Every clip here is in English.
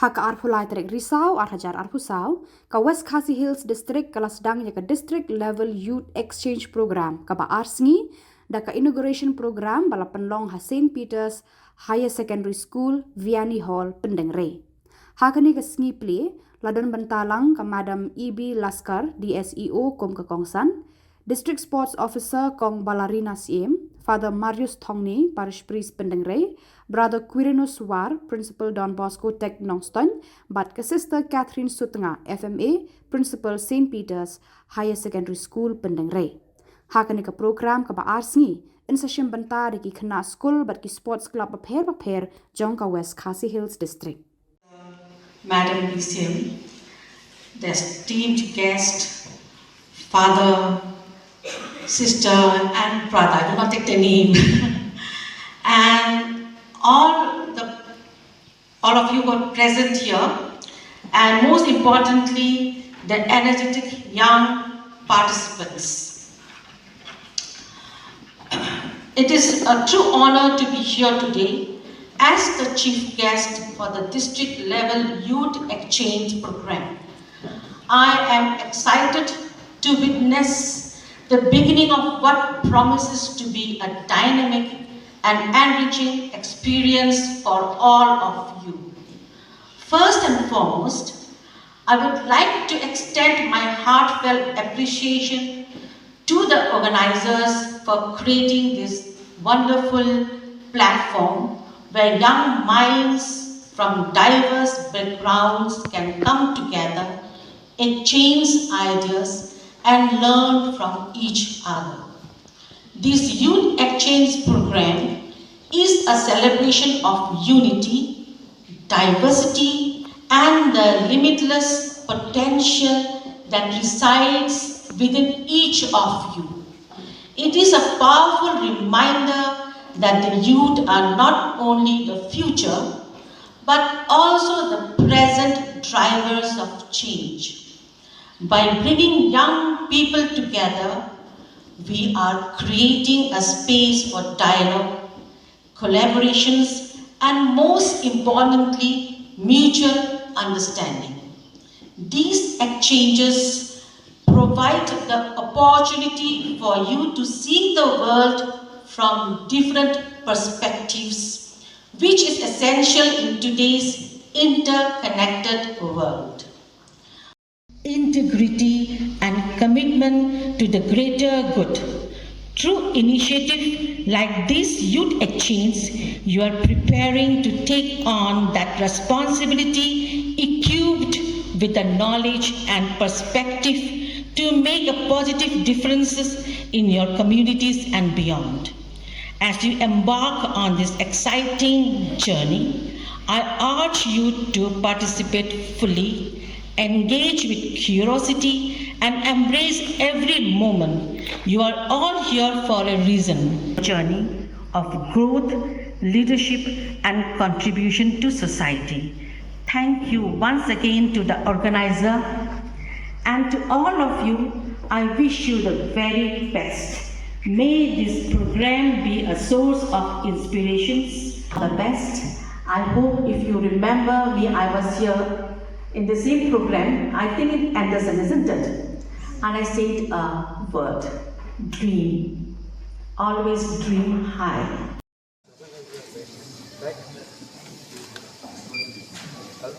Haka arpulai tarik Risaw arhajar arpusau ka West Khasi Hills District kala sdang ka District Level Youth Exchange Program kaba sngi da ka inauguration program bala pynlong ha St. Peter's Higher Secondary School Vianni Hall Pyndengrei. Hakani ka sngi Plie ladon bentalang ka Madam EB Laskar DSEO kom ka kongsan, District Sports Officer kong Balarina Syiem, Father Marius Thongni Parish Priest Pyndengrei, Brother Quirinus War Principal Donbosco Tech Nongstoin, but ka Sister Catherine Sutnga FMA Principal St. Peter's Higher Secondary School Pyndengrei. Hakani ka prokram ka baar sngi in sa shim bynta de ki khynnah skul but ki sports club bapher jong ka West Khasi Hills District. Madam Syiem, the esteemed guest, father, sister and brother, I do not take the name, and all of you who are present here, and most importantly, the energetic young participants. It is a true honor to be here today as the chief guest for the district level youth exchange program. I am excited to witness the beginning of what promises to be a dynamic and enriching experience for all of you. First and foremost, I would like to extend my heartfelt appreciation to the organizers for creating this wonderful platform where young minds from diverse backgrounds can come together, exchange ideas, and learn from each other. This youth exchange program is a celebration of unity, diversity, and the limitless potential that resides within each of you. It is a powerful reminder that the youth are not only the future, but also the present drivers of change. By bringing young people together, we are creating a space for dialogue, collaborations, and most importantly, mutual understanding. These exchanges provide the opportunity for you to see the world from different perspectives, which is essential in today's interconnected world. Integrity and commitment to the greater good. Through initiative like this youth exchange, you are preparing to take on that responsibility equipped with the knowledge and perspective to make a positive differences in your communities and beyond. As you embark on this exciting journey, I urge you to participate fully, engage with curiosity, and embrace every moment. You are all here for a reason. A journey of growth, leadership, and contribution to society. Thank you once again to the organizer, and to all of you, I wish you the very best. May this program be a source of inspirations. The best. I hope if you remember me, I was here in the same program, I think in Anderson, isn't it? And I said a word, dream. Always dream high.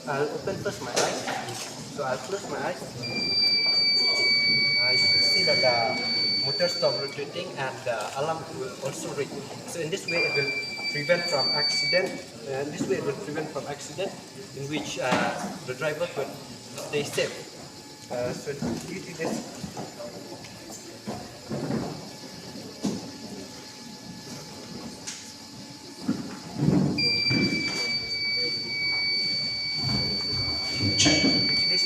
I'll open first my eyes. So I'll close my eyes. You can see that the motor stop rotating and the alarm will also ring. So in this way it will prevent from accident. In which the driver could stay safe. So due to this,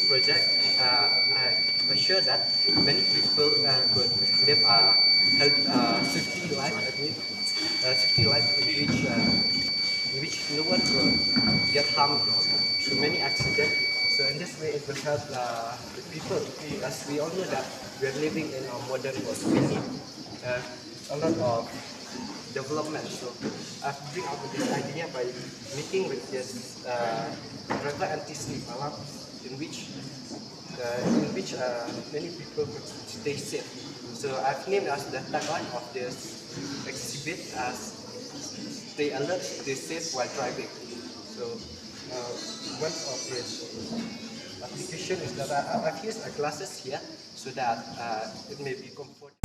project, I'm sure that many people could live a safety life. Safety life in which no one will get harmed through many accidents. So in this way, it will help the people. As we all know that we are living in a modern world, we need a lot of development. So I've bring up with this idea by meeting with this driver anti-sleep alarm, in which many people could stay safe. So I've named as the tagline of this exhibit as "Stay alert, stay safe while driving." So one of its application is that I've used glasses here so that it may be comfortable.